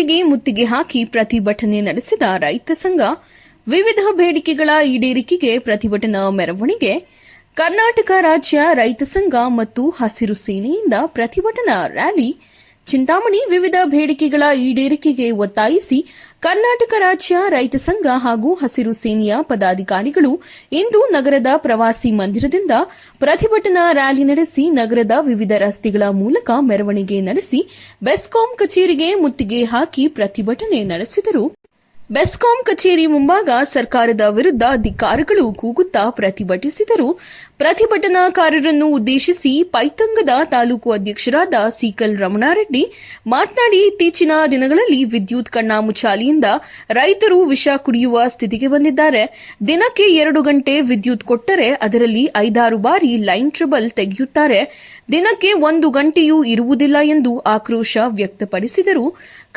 ಗೆ ಮುತ್ತಿಗೆ ಹಾಕಿ ಪ್ರತಿಭಟನೆ ನಡೆಸಿದ ರೈತ ಸಂಘ. ವಿವಿಧ ಬೇಡಿಕೆಗಳ ಈಡೇರಿಕೆಗೆ ಪ್ರತಿಭಟನಾ ಮೆರವಣಿಗೆ. ಕರ್ನಾಟಕ ರಾಜ್ಯ ರೈತ ಸಂಘ ಮತ್ತು ಹಸಿರು ಸೇನೆಯಿಂದ ಪ್ರತಿಭಟನಾ ರ್ಯಾಲಿ. ಚಿಂತಾಮಣಿ. ವಿವಿಧ ಬೇಡಿಕೆಗಳ ಈಡೇರಿಕೆಗೆ ಒತ್ತಾಯಿಸಿ ಕರ್ನಾಟಕ ರಾಜ್ಯ ರೈತ ಸಂಘ ಹಾಗೂ ಹಸಿರು ಸೇನೆಯ ಪದಾಧಿಕಾರಿಗಳು ಇಂದು ನಗರದ ಪ್ರವಾಸಿ ಮಂದಿರದಿಂದ ಪ್ರತಿಭಟನಾ ರ್ಯಾಲಿ ನಡೆಸಿ ನಗರದ ವಿವಿಧ ರಸ್ತೆಗಳ ಮೂಲಕ ಮೆರವಣಿಗೆ ನಡೆಸಿ ಬೆಸ್ಕಾಂ ಕಚೇರಿಗೆ ಮುತ್ತಿಗೆ ಹಾಕಿ ಪ್ರತಿಭಟನೆ ನಡೆಸಿದರು. ಬೆಸ್ಕಾಂ ಕಚೇರಿ ಮುಂಭಾಗ ಸರ್ಕಾರದ ವಿರುದ್ಧ ಧಿಕ್ಕಾರಗಳು ಕೂಗುತ್ತಾ ಪ್ರತಿಭಟಿಸಿದರು. ಪ್ರತಿಭಟನಾಕಾರರನ್ನು ಉದ್ದೇಶಿಸಿ ಪೈತಂಗದ ತಾಲೂಕು ಅಧ್ಯಕ್ಷರಾದ ಸೀಕಲ್ ರಮಣಾರೆಡ್ಡಿ ಮಾತನಾಡಿ, ಇತ್ತೀಚಿನ ದಿನಗಳಲ್ಲಿ ವಿದ್ಯುತ್ ಕಣ್ಣಾಮುಚ್ಚಾಲೆಯಿಂದ ರೈತರು ವಿಷ ಕುಡಿಯುವ ಸ್ಥಿತಿಗೆ ಬಂದಿದ್ದಾರೆ. ದಿನಕ್ಕೆ 2 ಗಂಟೆ ವಿದ್ಯುತ್ ಕೊಟ್ಟರೆ ಅದರಲ್ಲಿ 5-6 ಬಾರಿ ಲೈನ್ ಟ್ರಬಲ್ ತೆಗೆಯುತ್ತಾರೆ. ದಿನಕ್ಕೆ 1 ಗಂಟೆಯೂ ಇರುವುದಿಲ್ಲ ಎಂದು ಆಕ್ರೋಶ ವ್ಯಕ್ತಪಡಿಸಿದರು.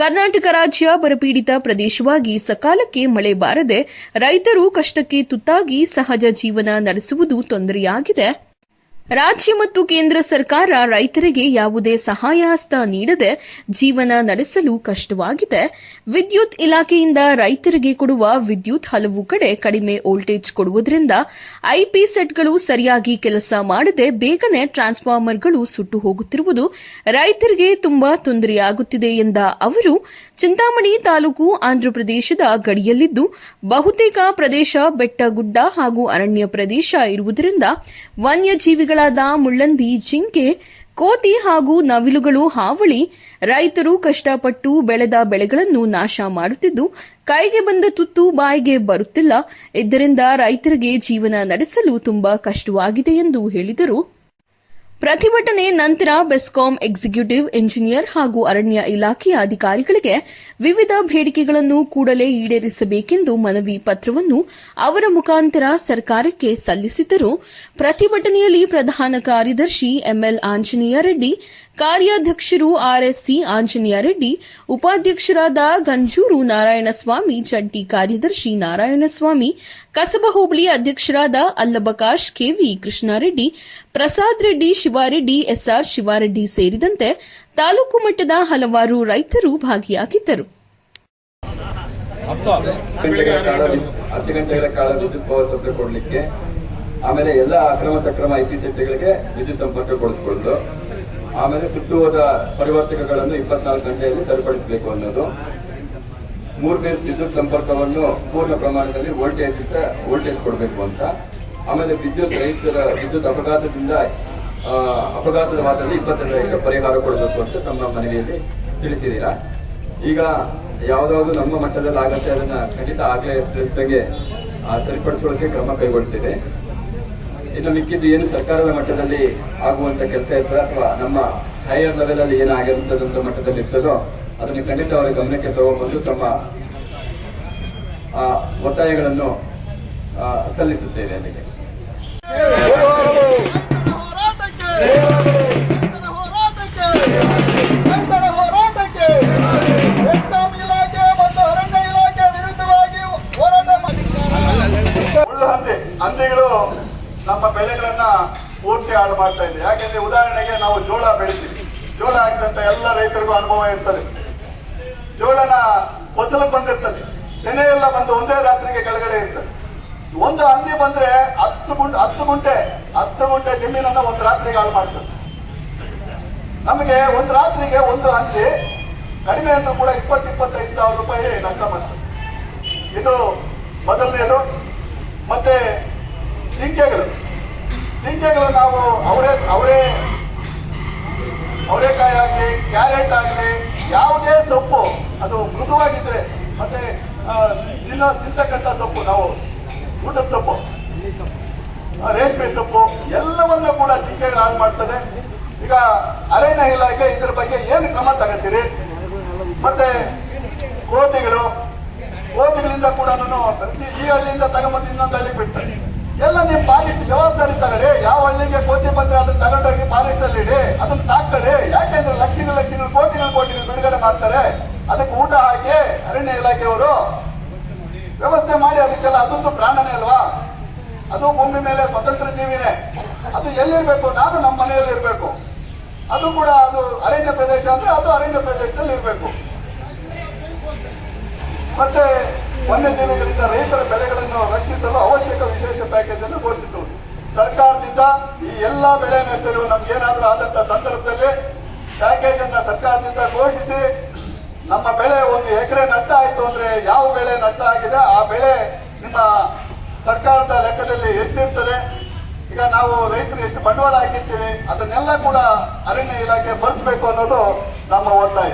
ಕರ್ನಾಟಕ ರಾಜ್ಯ ಬರಪೀಡಿತ ಪ್ರದೇಶವಾಗಿ ಸಕಾಲಕ್ಕೆ ಮಳೆ ಬಾರದೆ ರೈತರು ಕಷ್ಟಕ್ಕೆ ತುತ್ತಾಗಿ ಸಹಜ ಜೀವನ ನಡೆಸುವುದು ತೊಂದರೆಯಾಗಿದೆ. ರಾಜ್ಯ ಮತ್ತು ಕೇಂದ್ರ ಸರ್ಕಾರ ರೈತರಿಗೆ ಯಾವುದೇ ಸಹಾಯ ಹಸ್ತ ನೀಡದೆ ಜೀವನ ನಡೆಸಲು ಕಷ್ಟವಾಗಿದೆ. ವಿದ್ಯುತ್ ಇಲಾಖೆಯಿಂದ ರೈತರಿಗೆ ಕೊಡುವ ವಿದ್ಯುತ್ ಹಲವು ಕಡೆ ಕಡಿಮೆ ವೋಲ್ಟೇಜ್ ಕೊಡುವುದರಿಂದ ಐಪಿ ಸೆಟ್ಗಳು ಸರಿಯಾಗಿ ಕೆಲಸ ಮಾಡದೆ ಬೇಗನೆ ಟ್ರಾನ್ಸ್ಫಾರ್ಮರ್ಗಳು ಸುಟ್ಟು ಹೋಗುತ್ತಿರುವುದು ರೈತರಿಗೆ ತುಂಬಾ ತೊಂದರೆಯಾಗುತ್ತಿದೆ ಎಂದ ಅವರು, ಚಿಂತಾಮಣಿ ತಾಲೂಕು ಆಂಧ್ರಪ್ರದೇಶದ ಗಡಿಯಲ್ಲಿದ್ದು ಬಹುತೇಕ ಪ್ರದೇಶ ಬೆಟ್ಟ ಗುಡ್ಡ ಹಾಗೂ ಅರಣ್ಯ ಪ್ರದೇಶ ಇರುವುದರಿಂದ ವನ್ಯಜೀವಿಗಳಾದ ಮುಳ್ಳಂದಿ, ಜಿಂಕೆ, ಕೋತಿ ಹಾಗೂ ನವಿಲುಗಳು ಹಾವಳಿ ರೈತರು ಕಷ್ಟಪಟ್ಟು ಬೆಳೆದ ಬೆಳೆಗಳನ್ನು ನಾಶ ಮಾಡುತ್ತಿದ್ದು ಕೈಗೆ ಬಂದ ತುತ್ತು ಬಾಯಿಗೆ ಬರುತ್ತಿಲ್ಲ. ಇದರಿಂದ ರೈತರಿಗೆ ಜೀವನ ನಡೆಸಲು ತುಂಬಾ ಕಷ್ಟವಾಗಿದೆ ಎಂದು ಹೇಳಿದರು. ಪ್ರತಿಭಟನೆ ನಂತರ ಬೆಸ್ಕಾಂ ಎಕ್ಸಿಕ್ಯೂಟಿವ್ ಇಂಜಿನಿಯರ್ ಹಾಗೂ ಅರಣ್ಯ ಇಲಾಖೆಯ ಅಧಿಕಾರಿಗಳಿಗೆ ವಿವಿಧ ಬೇಡಿಕೆಗಳನ್ನು ಕೂಡಲೇ ಈಡೇರಿಸಬೇಕೆಂದು ಮನವಿ ಪತ್ರವನ್ನು ಅವರ ಮುಖಾಂತರ ಸರ್ಕಾರಕ್ಕೆ ಸಲ್ಲಿಸಿದರು. ಪ್ರತಿಭಟನೆಯಲ್ಲಿ ಪ್ರಧಾನ ಕಾರ್ಯದರ್ಶಿ ಎಂಎಲ್ ಆಂಜನೇಯ ರೆಡ್ಡಿ, ಕಾರ್ಯಾಧ್ಯಕ್ಷರು ಆರ್ಎಸ್ಸಿ ಆಂಜನೇಯ ರೆಡ್ಡಿ, ಉಪಾಧ್ಯಕ್ಷರಾದ ಗಂಜೂರು ನಾರಾಯಣಸ್ವಾಮಿ, ಜಂಟಿ ಕಾರ್ಯದರ್ಶಿ ನಾರಾಯಣಸ್ವಾಮಿ, ಕಸಬಾ ಹೋಬಳಿ ಅಧ್ಯಕ್ಷರಾದ ಅಲ್ಲಬಕಾಶ್, ಕೆವಿ ಕೃಷ್ಣಾರೆಡ್ಡಿ, ಪ್ರಸಾದ್ ರೆಡ್ಡಿ, ಶಿವಾರೆಡ್ಡಿ, ಎಸ್ಆರ್ ಶಿವಾರೆಡ್ಡಿ ಸೇರಿದಂತೆ ತಾಲೂಕು ಮಟ್ಟದ ಹಲವಾರು ರೈತರು ಭಾಗಿಯಾಗಿದ್ದರು. 10 ಗಂಟೆಗಳ ಕಾಲ ವಿದ್ಯುತ್ ಪವರ್ ಸಪ್ಲೈ ಕೊಡಲಿಕ್ಕೆ, ಆಮೇಲೆ ಎಲ್ಲ ಅಕ್ರಮ ಸಕ್ರಮ ಐಪಿ ಸೆಟ್ಗಳಿಗೆ ವಿದ್ಯುತ್ ಸಂಪರ್ಕ ಕೊಡಿಸಿಕೊಳ್ಳಲು, ಆಮೇಲೆ ಸುಟ್ಟು ಹೋದ ಪರಿವರ್ತಕಗಳನ್ನು 24 ಗಂಟೆಯಲ್ಲಿ ಸರಿಪಡಿಸಬೇಕು ಅನ್ನೋದು, 3 ಫೇಸ್ ವಿದ್ಯುತ್ ಸಂಪರ್ಕವನ್ನು ಪೂರ್ಣ ಪ್ರಮಾಣದಲ್ಲಿ ವೋಲ್ಟೇಜ್ ಕೊಡಬೇಕು ಅಂತ, ಆಮೇಲೆ ರೈತರ ವಿದ್ಯುತ್ ಅಪಘಾತದ ವಾರದಲ್ಲಿ 22 ಲಕ್ಷ ಪರಿಹಾರ ಕೊಡಬೇಕು ಅಂತ ತಮ್ಮ ಮನವಿಯಲ್ಲಿ ತಿಳಿಸಿದ್ದೀರಾ. ಈಗ ಯಾವುದಾದ್ರು ನಮ್ಮ ಮಟ್ಟದಲ್ಲಿ ಆಗತ್ತೆ ಅದನ್ನ ಖಂಡಿತ ಆಗಲೇ ತಿಳಿಸಿದಂಗೆ ಸರಿಪಡಿಸೋಕೆ ಕ್ರಮ ಕೈಗೊಳ್ತೇವೆ. ಇನ್ನು ಮಿಕ್ಕಿದ್ದು ಏನು ಸರ್ಕಾರದ ಮಟ್ಟದಲ್ಲಿ ಆಗುವಂತ ಕೆಲಸ ಇರ್ತದೆ ಅಥವಾ ನಮ್ಮ ಹೈಯರ್ ಲೆವೆಲ್ ಅಲ್ಲಿ ಏನಾಗಿರುತ್ತದಂತ ಮಟ್ಟದಲ್ಲಿ ಇರ್ತದೋ ಅದನ್ನು ಖಂಡಿತ ಅವರ ಗಮನಕ್ಕೆ ತಗೊಂಡ್ಬಂದು ತಮ್ಮ ಒತ್ತಾಯಗಳನ್ನು ಸಲ್ಲಿಸುತ್ತೇವೆ. ಅದಕ್ಕೆ ಹಂದಿಗಳು ನಮ್ಮ ಬೆಳೆಗಳನ್ನ ಪೂರ್ತಿ ಹಾಳು ಮಾಡ್ತಾ ಇದೆ. ಯಾಕೆಂದ್ರೆ ಉದಾಹರಣೆಗೆ ನಾವು ಜೋಳ ಬೆಳಿತೀವಿ, ಜೋಳ ಹಾಕಿದಂತ ಎಲ್ಲ ರೈತರಿಗೂ ಅನುಭವ ಇರ್ತದೆ. ಜೋಳನ ಫಸಲಕ್ಕೆ ಬಂದಿರ್ತದೆ, ತೆನೆ ಎಲ್ಲ ಬಂದು ಒಂದೇ ರಾತ್ರಿಗೆ ಕೆಳಗಡೆ ಇರ್ತದೆ. ಒಂದು ಹಂದಿ ಬಂದ್ರೆ 10 ಗುಂಟೆ ಜಮೀನನ್ನ ಒಂದು ರಾತ್ರಿಗೆ ಹಾಳು ಮಾಡ್ತದೆ. ನಮಗೆ ಒಂದು ರಾತ್ರಿಗೆ ಒಂದು ಹಂದಿ ಕಡಿಮೆ ಅಂದ್ರೂ ಕೂಡ 20-25 ಸಾವಿರ ರೂಪಾಯಿ ನಷ್ಟ ಮಾಡ್ತದೆ. ಇದು ಮೊದಲನೇದು. ಮತ್ತೆ ಜಿಂಕೆಗಳು ನಾವು ಅವರೇಕಾಯಿ ಆಗಲಿ, ಕ್ಯಾರೆಟ್ ಆಗಲಿ, ಯಾವುದೇ ಸೊಪ್ಪು ಅದು ಮೃದುವಾಗಿದ್ರೆ ಮತ್ತೆ ತಿಂತಕ್ಕಂಥ ಸೊಪ್ಪು, ನಾವು ಊಟದ ಸೊಪ್ಪು, ರೇಷ್ಮೆ ಸೊಪ್ಪು ಎಲ್ಲವನ್ನೂ ಕೂಡ ಜಿಂಕೆಗಳು ಹಾಳು ಮಾಡ್ತದೆ. ಈಗ ಅರಣ್ಯ ಇಲಾಖೆ ಇದ್ರ ಬಗ್ಗೆ ಏನು ಕ್ರಮ ತಗೋತೀರಿ? ಮತ್ತೆ ಕೋತಿಗಳಿಂದ ಕೂಡ ಪ್ರತಿ ಈ ಹಳ್ಳಿಯಿಂದ ತಗೊಂಬಂದು ಇನ್ನೊಂದು ಹಳ್ಳಿಗೆ ಬಿಡ್ತಾರೆ. ಎಲ್ಲ ನೀವು ಪಾಲಿಸ್ ಜವಾಬ್ದಾರಿ ತಗೊಳ್ಳಿ. ಯಾವ ಹಳ್ಳಿಗೆ ಕೋತಿ ಬಂದ್ರೆ ಅದನ್ನ ತಗೊಂಡೋಗಿ ಪಾಲಿಸಲ್ಲಿ ಇಡಿ, ಅದನ್ನ ಸಾಕ್ತಳಿ. ಯಾಕೆಂದ್ರೆ ಲಕ್ಷಗಳು ಕೋಟಿಗಳು ಬಿಡುಗಡೆ ಮಾಡ್ತಾರೆ. ಅದಕ್ಕೆ ಊಟ ಹಾಕಿ ಅರಣ್ಯ ಇಲಾಖೆಯವರು ವ್ಯವಸ್ಥೆ ಮಾಡಿ ಅದಕ್ಕೆಲ್ಲ. ಅದೊಂದು ಪ್ರಾಣನೇ ಅಲ್ವಾ? ಅದು ಭೂಮಿ ಮೇಲೆ ಸ್ವತಂತ್ರ ಜೀವಿನೇ. ಅದು ಎಲ್ಲಿರ್ಬೇಕು? ನಾನು ನಮ್ಮ ಮನೆಯಲ್ಲಿ ಇರಬೇಕು. ಅದು ಕೂಡ ಅದು ಅರಣ್ಯ ಪ್ರದೇಶ ಅಂದ್ರೆ ಅದು ಅರಣ್ಯ ಪ್ರದೇಶದಲ್ಲಿ ಇರಬೇಕು. ಮತ್ತೆ ವನ್ಯಜೀವಿಗಳಿಂದ ರೈತರ ಬೆಳೆಗಳನ್ನು ರಕ್ಷಿಸಲು ಅವಶ್ಯಕ ವಿಶೇಷ ಪ್ಯಾಕೇಜ್ ಅನ್ನು ಘೋಷಿಸುವುದು. ಸರ್ಕಾರದಿಂದ ಈ ಎಲ್ಲಾ ಬೆಳೆ ನಷ್ಟಗಳು ನಮ್ಗೇನಾದ್ರೂ ಆದಂತ ಸಂದರ್ಭದಲ್ಲಿ ಪ್ಯಾಕೇಜ್ ಅನ್ನ ಸರ್ಕಾರದಿಂದ ಘೋಷಿಸಿ, ನಮ್ಮ ಬೆಳೆ 1 ಎಕರೆ ನಷ್ಟ ಆಯ್ತು ಅಂದ್ರೆ ಯಾವ ಬೆಳೆ ನಷ್ಟ ಆಗಿದೆ ಆ ಬೆಳೆ ನಿಮ್ಮ ಸರ್ಕಾರದ ಲೆಕ್ಕದಲ್ಲಿ ಎಷ್ಟಿರ್ತದೆ, ಈಗ ನಾವು ರೈತರು ಎಷ್ಟು ಬಂಡವಾಳ ಹಾಕಿರ್ತೀವಿ ಅದನ್ನೆಲ್ಲ ಕೂಡ ಅರಣ್ಯ ಇಲಾಖೆ ಭರಿಸಬೇಕು ಅನ್ನೋದು ನಮ್ಮ ಒತ್ತಾಯ.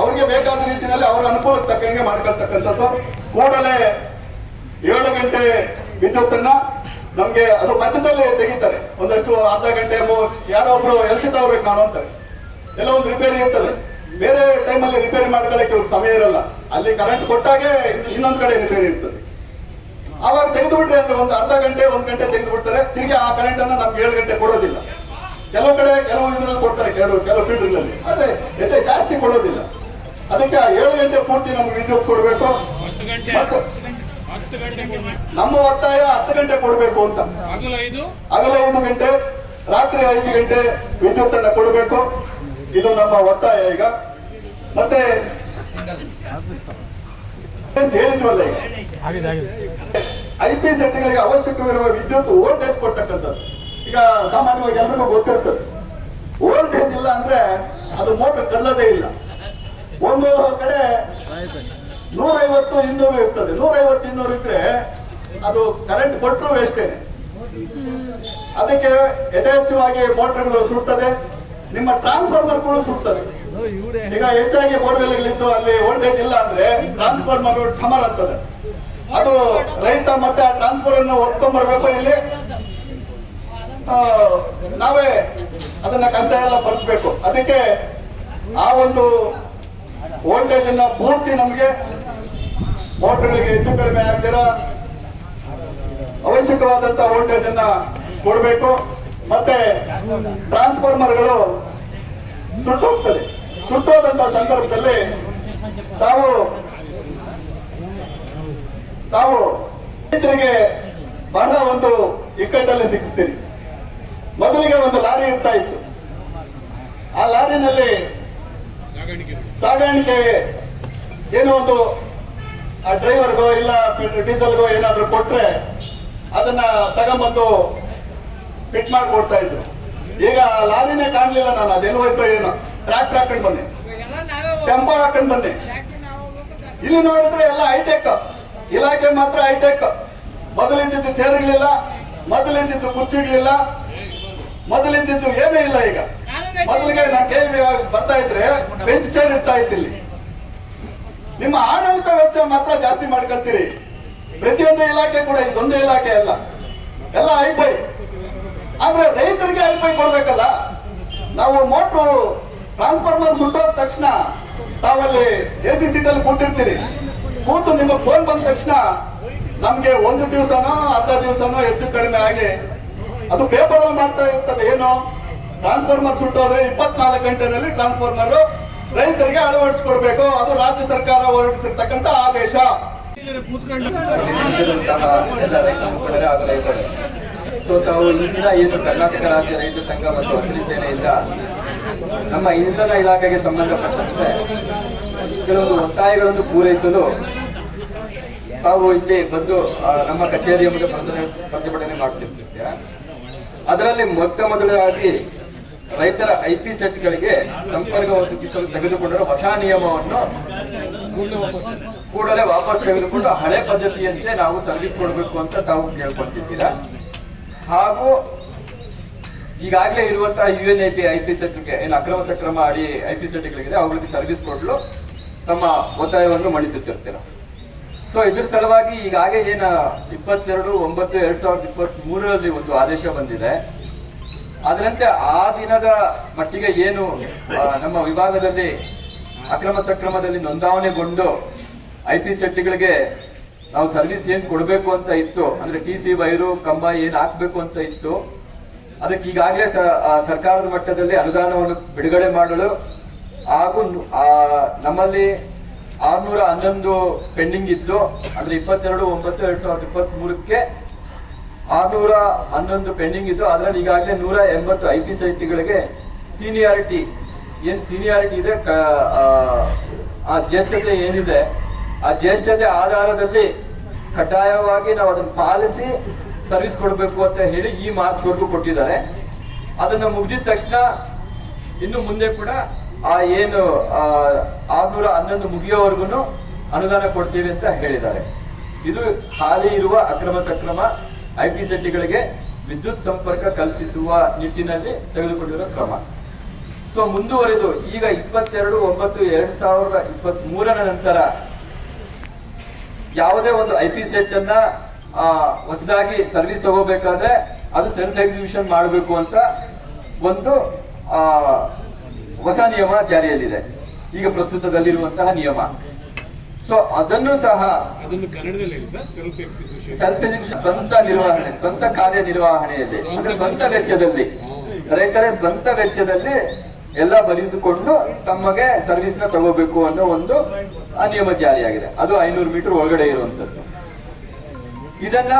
ಅವ್ರಿಗೆ ಬೇಕಾದ ರೀತಿಯಲ್ಲಿ ಅವರ ಅನುಕೂಲಕ್ಕೆ ತಕ್ಕಂಗೆ ಮಾಡ್ಕೊಳ್ತಕ್ಕಂಥದ್ದು. ಕೂಡಲೇ 7 ಗಂಟೆ ವಿದ್ಯುತ್ತನ್ನ ನಮ್ಗೆ ಅದು ಮಧ್ಯದಲ್ಲಿ ತೆಗಿತಾರೆ. ಒಂದಷ್ಟು ಅರ್ಧ ಗಂಟೆ ಯಾರೋ ಒಬ್ರು ಎಲ್ಸಿ ತಗೋಬೇಕು ನಾನು ಅಂತಾರೆ, ಎಲ್ಲ ಒಂದು ರಿಪೇರಿ ಇರ್ತದೆ. ಬೇರೆ ಟೈಮಲ್ಲಿ ರಿಪೇರಿ ಮಾಡ್ಕೊಳ್ಳಕ್ಕೆ ಇವ್ರಿಗೆ ಸಮಯ ಇರಲ್ಲ. ಅಲ್ಲಿ ಕರೆಂಟ್ ಕೊಟ್ಟಾಗೆ ಇನ್ನೊಂದ್ ಕಡೆ ರಿಪೇರಿ ಇರ್ತದೆ. ಆವಾಗ ತೆಗೆದು ಬಿಟ್ರೆ ಅಂದ್ರೆ ಒಂದು ಅರ್ಧ ಗಂಟೆ 1 ಗಂಟೆ ತೆಗೆದು ಬಿಡ್ತಾರೆ. ತಿರುಗಿ ಆ ಕರೆಂಟ್ ಅನ್ನ ನಮ್ಗೆ 7 ಗಂಟೆ ಕೊಡೋದಿಲ್ಲ. ಕೆಲವು ಕಡೆ ಕೆಲವು ಇದ್ರಲ್ಲಿ ಕೊಡ್ತಾರೆ, ಕೆಲವು ಫೀಲ್ಡ್ಗಳಲ್ಲಿ, ಆದ್ರೆ ಎದೆ ಜಾಸ್ತಿ ಕೊಡೋದಿಲ್ಲ. ಅದಕ್ಕೆ 7 ಗಂಟೆ ಪೂರ್ತಿ ನಮ್ಗೆ ವಿದ್ಯುತ್ ಕೊಡಬೇಕು. ನಮ್ಮ ಒತ್ತಾಯ 10 ಗಂಟೆ ಕೊಡಬೇಕು ಅಂತ. ಹಗಲ 5 ಗಂಟೆ, ರಾತ್ರಿ 5 ಗಂಟೆ ವಿದ್ಯುತ್ ಅನ್ನ ಕೊಡಬೇಕು. ಇದು ನಮ್ಮ ಒತ್ತಾಯ. ಈಗ ಮತ್ತೆ ಹೇಳಿದ್ವಲ್ಲ, ಈಗ IP ಸೆಟ್ಗಳಿಗೆ ಅವಶ್ಯಕವಿರುವ ವಿದ್ಯುತ್ ವೋಲ್ಟೇಜ್ ಕೊಡ್ತಕ್ಕಂಥದ್ದು. ಈಗ ಸಾಮಾನ್ಯವಾಗಿ ಎಲ್ರಿಗೂ ಗೊತ್ತಿರ್ತದೆ, ವೋಲ್ಟೇಜ್ ಇಲ್ಲ ಅಂದ್ರೆ ಅದು ಮೋಟರ್ ಕದಲದೇ ಇಲ್ಲ. ಒಂದು ಕಡೆ 150, 200 ಇರ್ತದೆ. 150, 200 ಇದ್ರೆ ಅದು ಕರೆಂಟ್ ಕೊಟ್ಟರು ವೇಸ್ಟೇ. ಅದಕ್ಕೆ ಯಥೇಚ್ಛವಾಗಿ ಮೋಟರ್ಗಳು ಸುಡ್ತದೆ, ನಿಮ್ಮ ಟ್ರಾನ್ಸ್ಫಾರ್ಮರ್ಗಳು ಸುಡ್ತದೆ. ಈಗ ಹೆಚ್ಚಾಗಿ ಬೋರ್ವೆಲ್ಗಳಿದ್ದು ಅಲ್ಲಿ ವೋಲ್ಟೇಜ್ ಇಲ್ಲ ಅಂದ್ರೆ ಟ್ರಾನ್ಸ್ಫಾರ್ಮರ್ ಠಮರ್ ಆಗ್ತದೆ. ಅದು ರೈತ ಮತ್ತೆ ಆ ಟ್ರಾನ್ಸ್ಫರ್ ಅನ್ನು ಒತ್ಕೊಂಡ್ಬರ್ಬೇಕು. ಇಲ್ಲಿ ನಾವೇ ಅದನ್ನ ಕಷ್ಟ ಎಲ್ಲ ಭರಿಸ್ಬೇಕು. ಅದಕ್ಕೆ ಆ ಒಂದು ವೋಲ್ಟೇಜ್ ಅನ್ನ ಪೂರ್ತಿ ನಮಗೆ ಮೋಟರ್ಗಳಿಗೆ ಹೆಚ್ಚು ಕಡಿಮೆ ಆಗದಿರ ಅವಶ್ಯಕವಾದಂತ ವೋಲ್ಟೇಜ್ ಅನ್ನ ಕೊಡಬೇಕು. ಮತ್ತೆ ಟ್ರಾನ್ಸ್ಫಾರ್ಮರ್ಗಳು ಸುಟ್ಟೋಗ್ತದೆ. ಸುಟ್ಟೋದಂತ ಸಂದರ್ಭದಲ್ಲಿ ತಾವು ರೈತರಿಗೆ ಬಹಳ ಒಂದು ಇಕ್ಕಟ್ಟಲ್ಲಿ ಸಿಕ್ಕಿಸ್ತೀರಿ. ಮೊದಲಿಗೆ ಒಂದು ಲಾರಿ ಇರ್ತಾ ಇತ್ತು. ಆ ಲಾರಿನಲ್ಲಿ ಸಾಗಾಣಿಕೆ ಏನೋ ಒಂದು ಆ ಡ್ರೈವರ್ಗೋ ಇಲ್ಲ ಡೀಸೆಲ್ಗೋ ಏನಾದ್ರು ಕೊಟ್ರೆ ಅದನ್ನ ತಗೊಂಬಂದು ಫಿಟ್ ಮಾಡಿ ಕೊಡ್ತಾ ಇದ್ರು. ಈಗ ಲಾರಿನೇ ಕಾಣ್ಲಿಲ್ಲ ನಾನು, ಅದೆಲ್ಲ ಹೋಯ್ತೋ ಏನೋ. ಟ್ರ್ಯಾಕ್ಟರ್ ಹಾಕೊಂಡ್ ಬನ್ನಿ, ಟೆಂಪೋ ಹಾಕೊಂಡ್ ಬನ್ನಿ. ಇಲ್ಲಿ ನೋಡಿದ್ರೆ ಎಲ್ಲ ಹೈಟೆಕ್ ಇಲಾಖೆ, ಮಾತ್ರ ಹೈಟೆಕ್. ಮೊದಲಿದ್ದಿದ್ದು ಚೇರ್ಗಳಿಲ್ಲ, ಮೊದಲಿದ್ದಿದ್ದು ಕುರ್ಚಿಗಳಿಲ್ಲ, ಮೊದಲಿದ್ದಿದ್ದು ಏನೂ ಇಲ್ಲ. ಈಗ ಮೊದಲಿಗೆ ನಾನು KV ಬರ್ತಾ ಇದ್ರೆ ಬೆಂಚ್ ಚೇರ್ ಇರ್ತಾ ಇತ್ತು. ಇಲ್ಲಿ ನಿಮ್ಮ ಆಡಳಿತ ವೆಚ್ಚ ಮಾತ್ರ ಜಾಸ್ತಿ ಮಾಡ್ಕೊಳ್ತೀರಿ. ಪ್ರತಿಯೊಂದು ಇಲಾಖೆ ಕೂಡ, ಇದೊಂದು ಇಲಾಖೆ ಅಲ್ಲ, ಎಲ್ಲ ಐಪೈ. ಆದ್ರೆ ರೈತರಿಗೆ ಐಪೈ ಕೊಡ್ಬೇಕಲ್ಲ. ನಾವು ಮೋಟ್ರು ಟ್ರಾನ್ಸ್ಫಾರ್ಮರ್ ಸುಟ್ಟೋದ ತಕ್ಷಣ ತಾವಲ್ಲಿ AC ಸೀಟಲ್ಲಿ ಕೂತಿರ್ತೀರಿ. ಕೂತು ನಿಮಗೆ ಫೋನ್ ಬಂದ ತಕ್ಷಣ ನಮ್ಗೆ 1 ದಿವಸನೋ ಅರ್ಧ ದಿವಸನೋ ಹೆಚ್ಚು ಕಡಿಮೆ ಆಗಿ ಅದು ಪೇಪರ್ ಅಲ್ಲಿ ಮಾಡ್ತಾ ಇರ್ತದೆ. ಏನು ಟ್ರಾನ್ಸ್ಫಾರ್ಮರ್ ಸುಟ್ಟೋದ್ರೆ 24 ಗಂಟೆನಲ್ಲಿ ಟ್ರಾನ್ಸ್ಫಾರ್ಮರ್ ರೈತರಿಗೆ ಅಳವಡಿಸಿಕೊಡ್ಬೇಕು. ಅದು ರಾಜ್ಯ ಸರ್ಕಾರ ಹೊರಡಿಸಿರ್ತಕ್ಕಂಥ ಆದೇಶ. ಸೊ ತಾವು ಇಂದಿನ ಏನು ಕರ್ನಾಟಕ ರಾಜ್ಯ ರೈತ ಸಂಘ ಮತ್ತು ಹಸಿರು ಸೇನೆಯಿಂದ ನಮ್ಮ ಇಂಧನ ಇಲಾಖೆಗೆ ಸಂಬಂಧಪಟ್ಟಂತೆ ಕೆಲವೊಂದು ಒತ್ತಾಯಗಳನ್ನು ಪೂರೈಸಲು ತಾವು ಇಲ್ಲಿ ಬಂದು ನಮ್ಮ ಕಚೇರಿಯ ಮುಂದೆ ಪ್ರತಿಭಟನೆ ಮಾಡ್ತಿರ್ತೀರ. ಅದರಲ್ಲಿ ಮೊದಲಾಗಿ ರೈತರ IP ಸೆಟ್ಗಳಿಗೆ ಸಂಪರ್ಕ ಒದಗಿಸಲು ತೆಗೆದುಕೊಂಡಿರುವ ಹೊಸ ನಿಯಮವನ್ನು ಕೂಡಲೇ ವಾಪಸ್ ತೆಗೆದುಕೊಂಡು ಹಳೆ ಪದ್ಧತಿಯಂತೆ ನಾವು ಸರ್ವಿಸ್ ಕೊಡಬೇಕು ಅಂತ ತಾವು ಕೇಳ್ಕೊಂತಿದ್ದೀರಾ. ಹಾಗೂ ಈಗಾಗಲೇ ಇರುವಂತಹ UNAP IP ಸೆಟ್ಗೆ ಏನು ಅಕ್ರಮ ಸಕ್ರಮ ಅಡಿ IP ಸೆಟ್ಗಳಿದೆ ಅವುಗಳಿಗೆ ಸರ್ವಿಸ್ ಕೊಡಲು ತಮ್ಮ ಒತ್ತಾಯವನ್ನು ಮಂಡಿಸುತ್ತಿರ್ತೀರ. ಸೊ ಇದ್ರ ಸಲುವಾಗಿ ಈಗಾಗಲೇ ಏನ 22/9/2023 ಒಂದು ಆದೇಶ ಬಂದಿದೆ. ಅದರಂತೆ ಆ ದಿನದ ಮಟ್ಟಿಗೆ ಏನು ನಮ್ಮ ವಿಭಾಗದಲ್ಲಿ ಅಕ್ರಮ ಸಕ್ರಮದಲ್ಲಿ ನೋಂದಾವಣೆಗೊಂಡು IP ಸೆಟ್ಗಳಿಗೆ ನಾವು ಸರ್ವಿಸ್ ಏನ್ ಕೊಡಬೇಕು ಅಂತ ಇತ್ತು, ಅಂದ್ರೆ TC ವೈರು ಕಂಬ ಏನ್ ಹಾಕ್ಬೇಕು ಅಂತ ಇತ್ತು, ಅದಕ್ಕೆ ಈಗಾಗಲೇ ಸರ್ಕಾರದ ಮಟ್ಟದಲ್ಲಿ ಅನುದಾನವನ್ನು ಬಿಡುಗಡೆ ಮಾಡಲು ಹಾಗೂ ನಮ್ಮಲ್ಲಿ 611 ಪೆಂಡಿಂಗ್ ಇದ್ದು, ಅಂದ್ರೆ 22/9/2023 611 ಪೆಂಡಿಂಗ್ ಇದ್ದು, ಅದರಲ್ಲಿ ಈಗಾಗಲೇ 180 IP ಸೈಟ್ಗಳಿಗೆ ಸೀನಿಯಾರಿಟಿ ಇದೆ, ಆ ಜ್ಯೇಷ್ಠತೆ ಏನಿದೆ ಆ ಜ್ಯೇಷ್ಠತೆ ಆಧಾರದಲ್ಲಿ ಕಡ್ಡಾಯವಾಗಿ ನಾವು ಅದನ್ನು ಪಾಲಿಸಿ ಸರ್ವಿಸ್ ಕೊಡಬೇಕು ಅಂತ ಹೇಳಿ ಈ ಮಾರ್ಚ್ವರೆಗೂ ಕೊಟ್ಟಿದ್ದಾರೆ. ಅದನ್ನ ಮುಗಿದ ತಕ್ಷಣ ಇನ್ನು ಮುಂದೆ ಕೂಡ ಆ ಏನು 611 ಮುಗಿಯೋವರೆಗೂ ಅನುದಾನ ಕೊಡ್ತೀವಿ ಅಂತ ಹೇಳಿದ್ದಾರೆ. ಇದು ಹಾಲಿ ಇರುವ ಅಕ್ರಮ ಸಕ್ರಮ IP ಸೆಟ್ಗಳಿಗೆ ವಿದ್ಯುತ್ ಸಂಪರ್ಕ ಕಲ್ಪಿಸುವ ನಿಟ್ಟಿನಲ್ಲಿ ತೆಗೆದುಕೊಂಡಿರುವ ಕ್ರಮ. ಸೊ ಮುಂದುವರೆದು ಈಗ 22/9/2023 ನಂತರ ಯಾವುದೇ ಒಂದು IP ಸೆಟ್ ಅನ್ನ ಹೊಸದಾಗಿ ಸರ್ವಿಸ್ ತಗೋಬೇಕಾದ್ರೆ ಅದು ಸೆಲ್ಫ್ ಎಕ್ಸಿಕ್ಯೂಷನ್ ಮಾಡಬೇಕು ಅಂತ ಒಂದು ಹೊಸ ನಿಯಮ ಜಾರಿಯಲ್ಲಿದೆ, ಈಗ ಪ್ರಸ್ತುತದಲ್ಲಿರುವಂತಹ ನಿಯಮ. ಸೊ ಅದನ್ನು ಸಹ ಸೆಲ್ಫ್ ಎಕ್ಸಿಕ್ಯೂಷನ್ ಸ್ವಂತ ನಿರ್ವಹಣೆ, ಸ್ವಂತ ಕಾರ್ಯನಿರ್ವಹಣೆಯಲ್ಲಿ, ಅಂದ್ರೆ ಸ್ವಂತ ವೆಚ್ಚದಲ್ಲಿ, ರೈತರ ಸ್ವಂತ ವೆಚ್ಚದಲ್ಲಿ ಎಲ್ಲ ಭರಿಸಿಕೊಂಡು ತಮಗೆ ಸರ್ವಿಸ್ ನ ತಗೋಬೇಕು ಅನ್ನೋ ಒಂದು ನಿಯಮ ಜಾರಿಯಾಗಿದೆ. ಅದು 500 ಮೀಟರ್ ಒಳಗಡೆ ಇರುವಂತದ್ದು. ಇದನ್ನ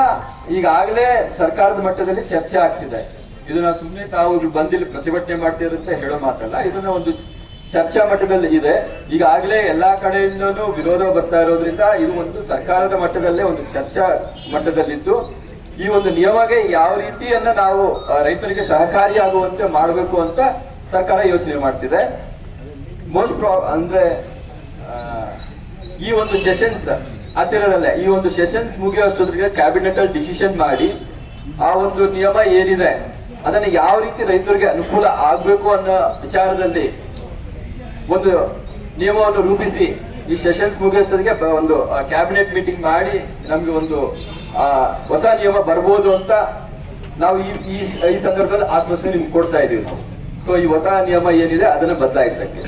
ಈಗಾಗಲೇ ಸರ್ಕಾರದ ಮಟ್ಟದಲ್ಲಿ ಚರ್ಚೆ ಆಗ್ತಿದೆ. ಇದನ್ನ ಸುಮ್ಮನೆ ತಾವು ಬಂದಿಲ್ಲಿ ಪ್ರತಿಭಟನೆ ಮಾಡ್ತಿರುತ್ತೆ ಹೇಳೋ ಮಾತಲ್ಲ, ಇದನ್ನ ಒಂದು ಚರ್ಚಾ ಮಟ್ಟದಲ್ಲಿ ಇದೆ. ಈಗಾಗಲೇ ಎಲ್ಲಾ ಕಡೆಯಿಂದನೂ ವಿರೋಧ ಬರ್ತಾ ಇರೋದ್ರಿಂದ ಇದು ಒಂದು ಸರ್ಕಾರದ ಮಟ್ಟದಲ್ಲೇ ಒಂದು ಚರ್ಚಾ ಮಟ್ಟದಲ್ಲಿದ್ದು, ಈ ಒಂದು ನಿಯಮಗೆ ಯಾವ ರೀತಿಯನ್ನ ನಾವು ರೈತರಿಗೆ ಸಹಕಾರಿಯಾಗುವಂತೆ ಮಾಡಬೇಕು ಅಂತ ಸರ್ಕಾರ ಯೋಚನೆ ಮಾಡ್ತಿದೆ. ಅಂದ್ರೆ ಈ ಒಂದು ಸೆಷನ್ಸ್ ಹತ್ತಿರದಲ್ಲೇ, ಈ ಒಂದು ಸೆಷನ್ಸ್ ಮುಗಿಯೋಷ್ಟೊತ್ತಿಗೆ ಕ್ಯಾಬಿನೆಟ್ ಅಲ್ಲಿ ಡಿಸಿಷನ್ ಮಾಡಿ ಆ ಒಂದು ನಿಯಮ ಏನಿದೆ ಅದನ್ನ ಯಾವ ರೀತಿ ರೈತರಿಗೆ ಅನುಕೂಲ ಆಗ್ಬೇಕು ಅನ್ನೋ ವಿಚಾರದಲ್ಲಿ ಒಂದು ನಿಯಮವನ್ನು ರೂಪಿಸಿ ಈ ಸೆಷನ್ಸ್ ಮುಗಿಯೋಷ್ಟೊತ್ತಿಗೆ ಒಂದು ಕ್ಯಾಬಿನೆಟ್ ಮೀಟಿಂಗ್ ಮಾಡಿ ನಮ್ಗೆ ಒಂದು ಹೊಸ ನಿಯಮ ಬರ್ಬೋದು ಅಂತ ನಾವು ಈ ಸಂದರ್ಭದಲ್ಲಿ ಆಶ್ವಾಸನೆ ನಿಮ್ಗೆ ಕೊಡ್ತಾ ಇದೀವಿ ನಾವು. ಸೊ ಈ ಹೊಸ ನಿಯಮ ಏನಿದೆ ಅದನ್ನ ಬದಲಾಯಿಸಕ್ಕೆ